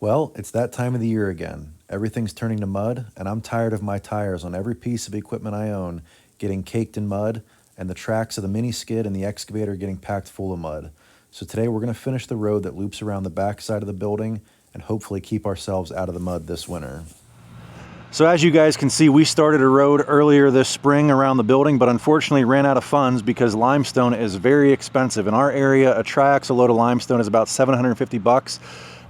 Well, it's that time of the year again. Everything's turning to mud, and I'm tired of my tires on every piece of equipment I own getting caked in mud, and the tracks of the mini skid and the excavator getting packed full of mud. So today we're going to finish the road that loops around the back side of the building and hopefully keep ourselves out of the mud this winter. So as you guys can see, we started a road earlier this spring around the building, but unfortunately ran out of funds because limestone is very expensive. In our area, a triaxle load of limestone is about $750,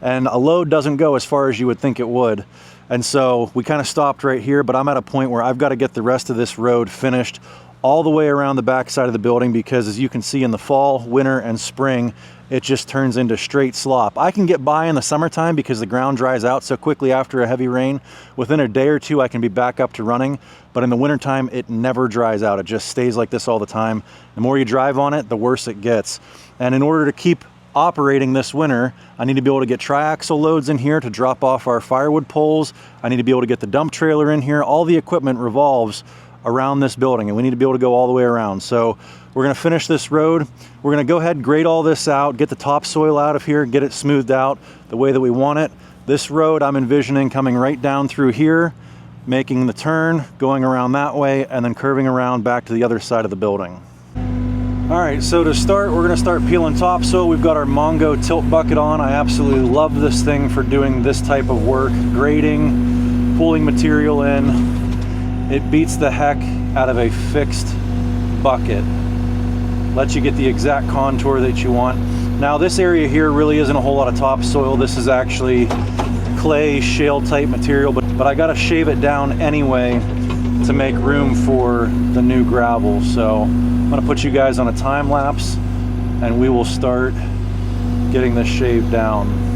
and a load doesn't go as far as you would think it would. And so we kind of stopped right here, but I'm at a point where I've got to get the rest of this road finished all the way around the back side of the building, because as you can see, in the fall, winter, and spring, it just turns into straight slop. I can get by in the summertime because the ground dries out so quickly after a heavy rain. Within a day or two, I can be back up to running, but in the wintertime, it never dries out. It just stays like this all the time. The more you drive on it, the worse it gets. And in order to keep operating this winter, I need to be able to get triaxle loads in here to drop off our firewood poles. I need to be able to get the dump trailer in here. All the equipment revolves around this building, and we need to be able to go all the way around. So we're going to finish this road. We're going to go ahead and grade all this out, get the topsoil out of here, get it smoothed out the way that we want it. This road I'm envisioning coming right down through here, making the turn, going around that way, and then curving around back to the other side of the building. All right, so to start, we're going to start peeling topsoil. We've got our Mongo tilt bucket on. I absolutely love this thing for doing this type of work, grading, pulling material in. It beats the heck out of a fixed bucket. Lets you get the exact contour that you want. Now this area here really isn't a whole lot of topsoil. This is actually clay, shale type material, but I gotta shave it down anyway to make room for the new gravel. So I'm gonna put you guys on a time lapse and we will start getting this shaved down.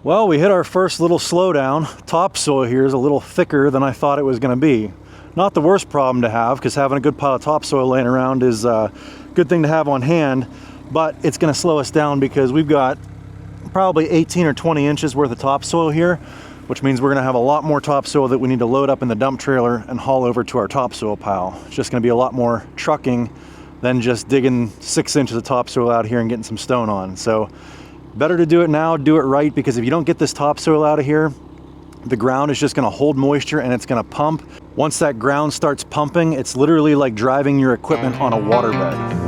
Well, we hit our first little slowdown. Topsoil here is a little thicker than I thought it was going to be. Not the worst problem to have, because having a good pile of topsoil laying around is a good thing to have on hand, but it's going to slow us down because we've got probably 18 or 20 inches worth of topsoil here, which means we're going to have a lot more topsoil that we need to load up in the dump trailer and haul over to our topsoil pile. It's just going to be a lot more trucking than just digging 6 inches of topsoil out here and getting some stone on. So better to do it now, do it right, because if you don't get this topsoil out of here, the ground is just going to hold moisture and it's going to pump. Once that ground starts pumping, it's literally like driving your equipment on a waterbed.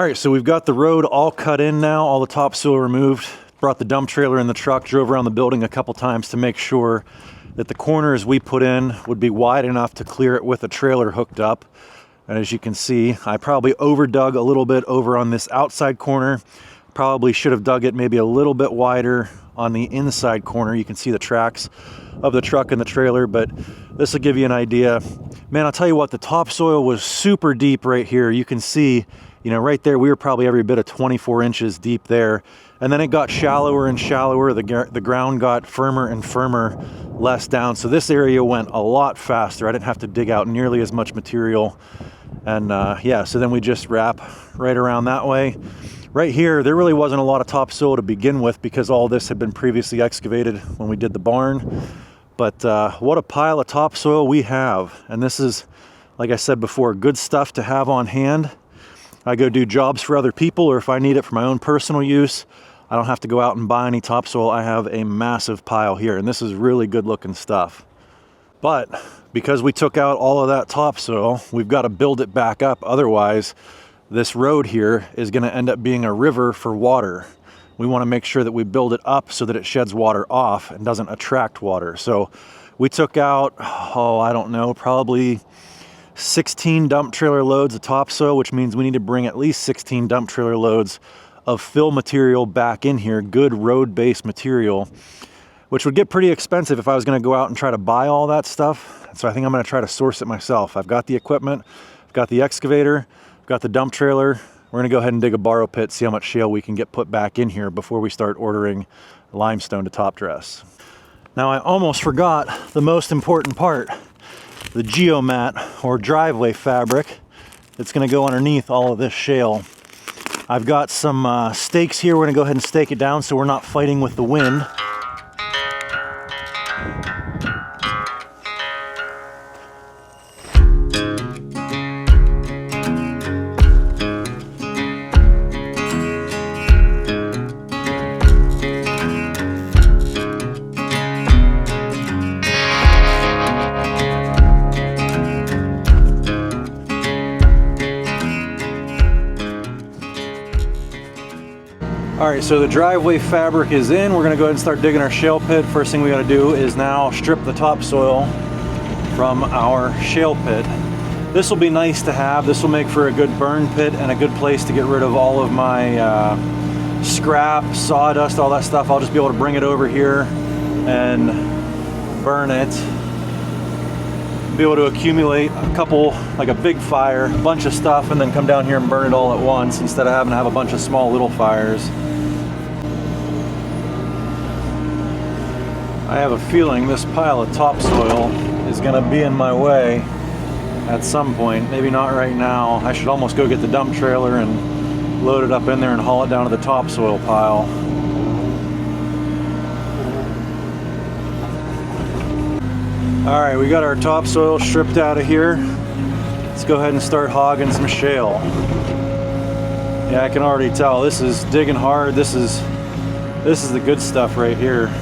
All right, so we've got the road all cut in now, all the topsoil removed. Brought the dump trailer in the truck, drove around the building a couple times to make sure that the corners we put in would be wide enough to clear it with a trailer hooked up. And as you can see, I probably overdug a little bit over on this outside corner. Probably should have dug it maybe a little bit wider on the inside corner. You can see the tracks of the truck and the trailer, but this will give you an idea. Man, I'll tell you what, the topsoil was super deep right here. You can see, you know, right there, we were probably every bit of 24 inches deep there. And then it got shallower and shallower. The ground got firmer and firmer, less down. So this area went a lot faster. I didn't have to dig out nearly as much material. And yeah, so then we just wrap right around that way. Right here, there really wasn't a lot of topsoil to begin with because all this had been previously excavated when we did the barn. But what a pile of topsoil we have. And this is, like I said before, good stuff to have on hand. I go do jobs for other people, or if I need it for my own personal use, I don't have to go out and buy any topsoil. I have a massive pile here, and this is really good looking stuff. But because we took out all of that topsoil, we've got to build it back up. Otherwise, this road here is going to end up being a river for water. We want to make sure that we build it up so that it sheds water off and doesn't attract water. So we took out, oh, I don't know, probably 16 dump trailer loads of topsoil, which means we need to bring at least 16 dump trailer loads of fill material back in here, good road-based material, which would get pretty expensive if I was going to go out and try to buy all that stuff. So I think I'm going to try to source it myself. I've got the equipment, I've got the excavator, I've got the dump trailer. We're going to go ahead and dig a borrow pit, see how much shale we can get put back in here before we start ordering limestone to top dress. Now I almost forgot the most important part, the geomat or driveway fabric that's going to go underneath all of this shale. I've got some stakes here. We're going to go ahead and stake it down so we're not fighting with the wind. All right, so the driveway fabric is in. We're gonna go ahead and start digging our shale pit. First thing we gotta do is now strip the topsoil from our shale pit. This will be nice to have. This will make for a good burn pit and a good place to get rid of all of my scrap, sawdust, all that stuff. I'll just be able to bring it over here and burn it. Be able to accumulate a couple, like a big fire, a bunch of stuff, and then come down here and burn it all at once instead of having to have a bunch of small little fires. I have a feeling this pile of topsoil is going to be in my way at some point. Maybe not right now. I should almost go get the dump trailer and load it up in there and haul it down to the topsoil pile. All right, we got our topsoil stripped out of here. Let's go ahead and start hogging some shale. Yeah, I can already tell this is digging hard. This is the good stuff right here.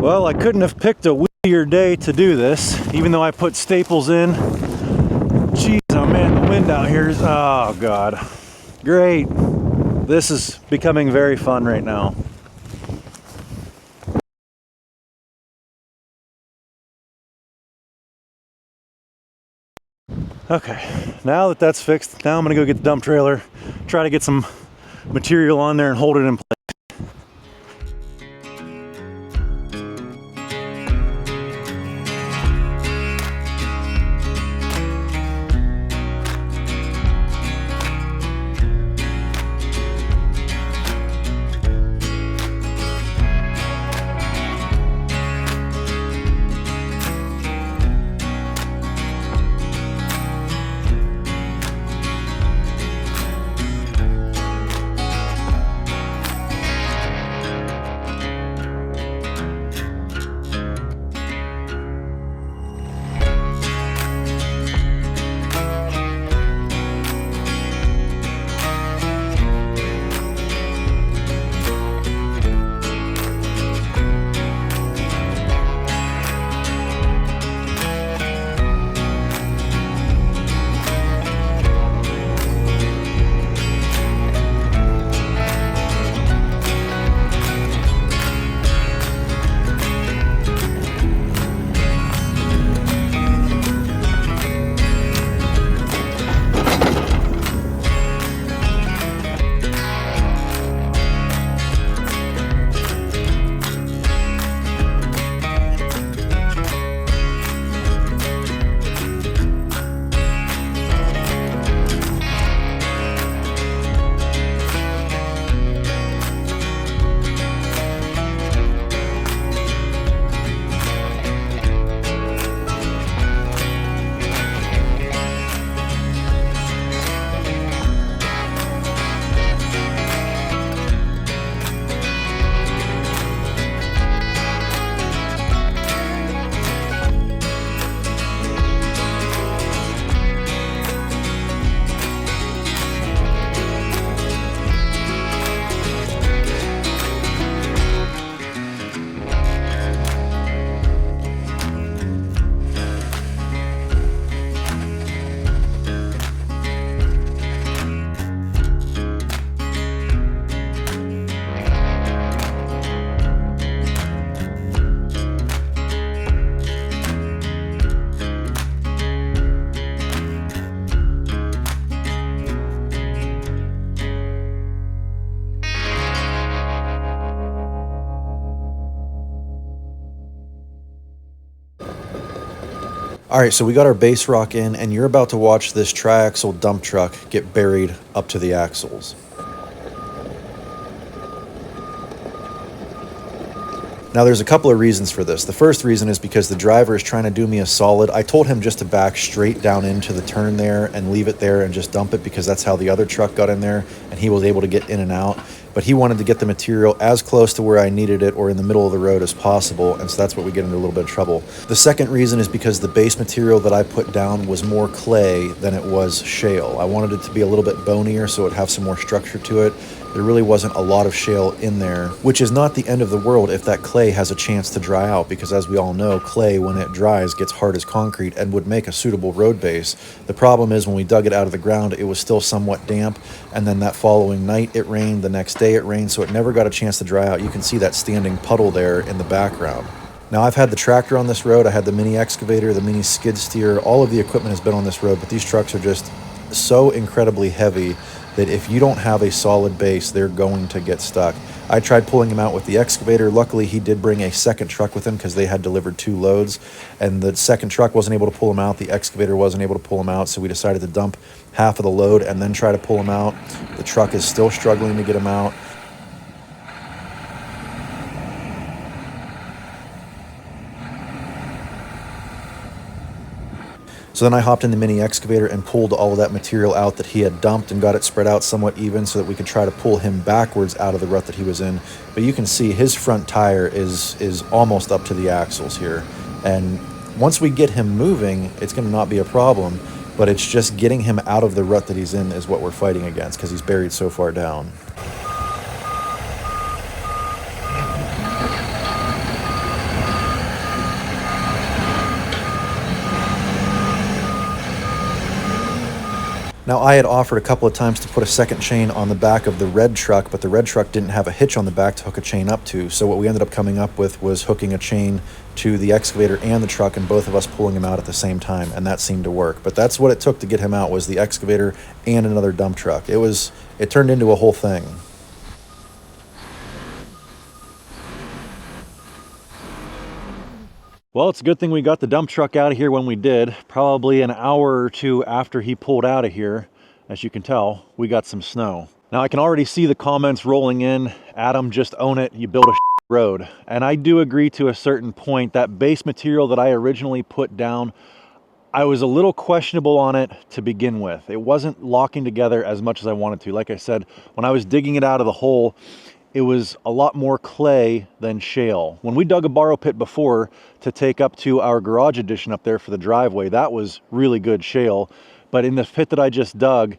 Well, I couldn't have picked a windier day to do this, even though I put staples in. Jeez, oh man, the wind out here is, oh God. Great. This is becoming very fun right now. Okay, now that that's fixed, now I'm gonna go get the dump trailer, try to get some material on there and hold it in place. All right, so we got our base rock in, and you're about to watch this triaxle dump truck get buried up to the axles. Now, there's a couple of reasons for this. The first reason is because the driver is trying to do me a solid. I told him just to back straight down into the turn there and leave it there and just dump it, because that's how the other truck got in there and he was able to get in and out. But he wanted to get the material as close to where I needed it or in the middle of the road as possible, and so that's what we get into a little bit of trouble. The second reason is because the base material that I put down was more clay than it was shale. I wanted it to be a little bit bonier so it would have some more structure to it. There really wasn't a lot of shale in there, which is not the end of the world if that clay has a chance to dry out, because as we all know, clay, when it dries, gets hard as concrete and would make a suitable road base. The problem is when we dug it out of the ground, it was still somewhat damp, and then that following night it rained, the next day it rained, so it never got a chance to dry out. You can see that standing puddle there in the background. Now, I've had the tractor on this road, I had the mini excavator, the mini skid steer, all of the equipment has been on this road, but these trucks are just so incredibly heavy that if you don't have a solid base, they're going to get stuck. I tried pulling him out with the excavator. Luckily, he did bring a second truck with him because they had delivered 2 loads, and the second truck wasn't able to pull him out. The excavator wasn't able to pull him out, so we decided to dump half of the load and then try to pull him out. The truck is still struggling to get him out. So then I hopped in the mini excavator and pulled all of that material out that he had dumped and got it spread out somewhat even so that we could try to pull him backwards out of the rut that he was in. But you can see his front tire is almost up to the axles here. And once we get him moving, it's going to not be a problem, but it's just getting him out of the rut that he's in is what we're fighting against because he's buried so far down. Now, I had offered a couple of times to put a second chain on the back of the red truck, but the red truck didn't have a hitch on the back to hook a chain up to. So what we ended up coming up with was hooking a chain to the excavator and the truck and both of us pulling him out at the same time, and that seemed to work. But that's what it took to get him out, was the excavator and another dump truck. It turned into a whole thing. Well, it's a good thing we got the dump truck out of here when we did. Probably an hour or 2 after he pulled out of here. As you can tell, we got some snow. Now I can already see the comments rolling in. Adam, just own it. You built a road. And I do agree to a certain point. That base material that I originally put down, I was a little questionable on it to begin with. It wasn't locking together as much as I wanted to. Like I said, when I was digging it out of the hole, it was a lot more clay than shale. When we dug a borrow pit before to take up to our garage addition up there for the driveway, that was really good shale. But in the pit that I just dug,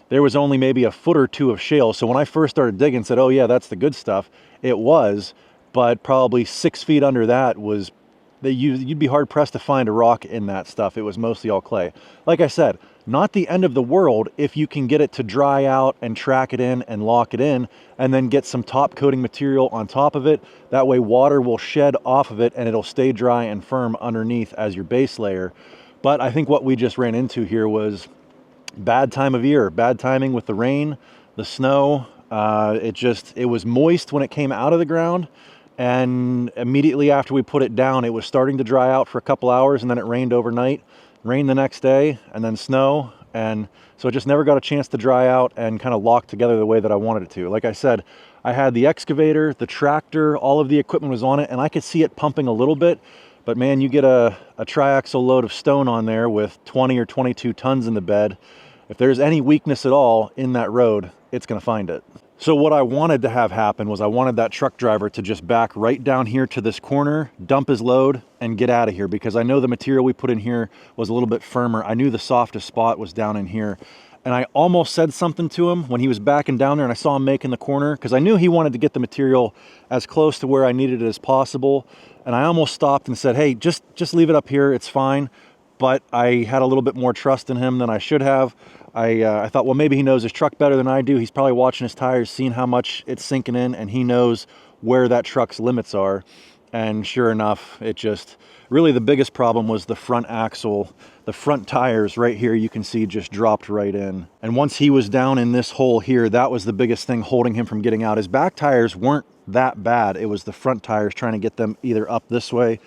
there was only maybe a foot or 2 of shale. So when I first started digging, said, oh yeah, that's the good stuff. It was, but probably 6 feet under that was, you'd be hard pressed to find a rock in that stuff. It was mostly all clay. Like I said, not the end of the world if you can get it to dry out and track it in and lock it in, and then get some top coating material on top of it. That way water will shed off of it and it'll stay dry and firm underneath as your base layer. But I think what we just ran into here was bad time of year, bad timing with the rain, the snow. It was moist when it came out of the ground, and immediately after we put it down, it was starting to dry out for a couple hours, and then it rained overnight. Rain the next day, and then snow, and so it just never got a chance to dry out and kind of lock together the way that I wanted it to. Like I said, I had the excavator, the tractor, all of the equipment was on it, and I could see it pumping a little bit, but man, you get a triaxle load of stone on there with 20 or 22 tons in the bed. If there's any weakness at all in that road, it's going to find it. So what I wanted to have happen was I wanted that truck driver to just back right down here to this corner, dump his load, and get out of here, because I know the material we put in here was a little bit firmer. I knew the softest spot was down in here. And I almost said something to him when he was backing down there and I saw him making the corner, because I knew he wanted to get the material as close to where I needed it as possible. And I almost stopped and said, hey, just leave it up here, it's fine. But I had a little bit more trust in him than I should have. I thought, well, maybe he knows his truck better than I do. He's probably watching his tires, seeing how much it's sinking in, and he knows where that truck's limits are. And sure enough, it just, really the biggest problem was the front axle. The front tires right here, you can see, just dropped right in. And once he was down in this hole here, that was the biggest thing holding him from getting out. His back tires weren't that bad. It was the front tires, trying to get them either up this way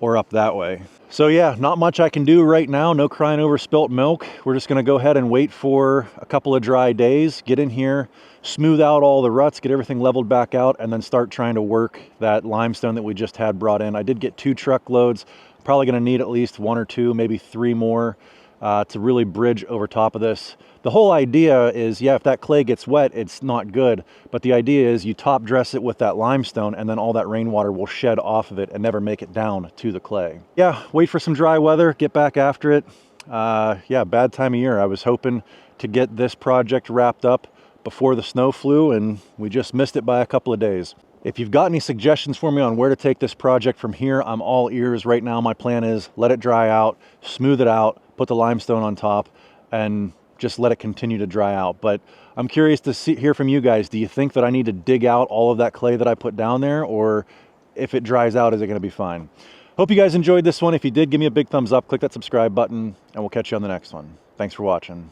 or up that way. So yeah, not much I can do right now. No crying over spilt milk. We're just gonna go ahead and wait for a couple of dry days, get in here, smooth out all the ruts, get everything leveled back out, and then start trying to work that limestone that we just had brought in. I did get 2 truckloads. Probably gonna need at least 1 or 2, maybe 3 more to really bridge over top of this. The whole idea is, yeah, if that clay gets wet, it's not good. But the idea is you top dress it with that limestone and then all that rainwater will shed off of it and never make it down to the clay. Yeah, wait for some dry weather, get back after it. Yeah, bad time of year. I was hoping to get this project wrapped up before the snow flew and we just missed it by a couple of days. If you've got any suggestions for me on where to take this project from here, I'm all ears. Right now my plan is let it dry out, smooth it out, put the limestone on top, and just let it continue to dry out. But I'm curious to hear from you guys. Do you think that I need to dig out all of that clay that I put down there, or if it dries out, is it gonna be fine? Hope you guys enjoyed this one. If you did, give me a big thumbs up, click that subscribe button, and we'll catch you on the next one. Thanks for watching.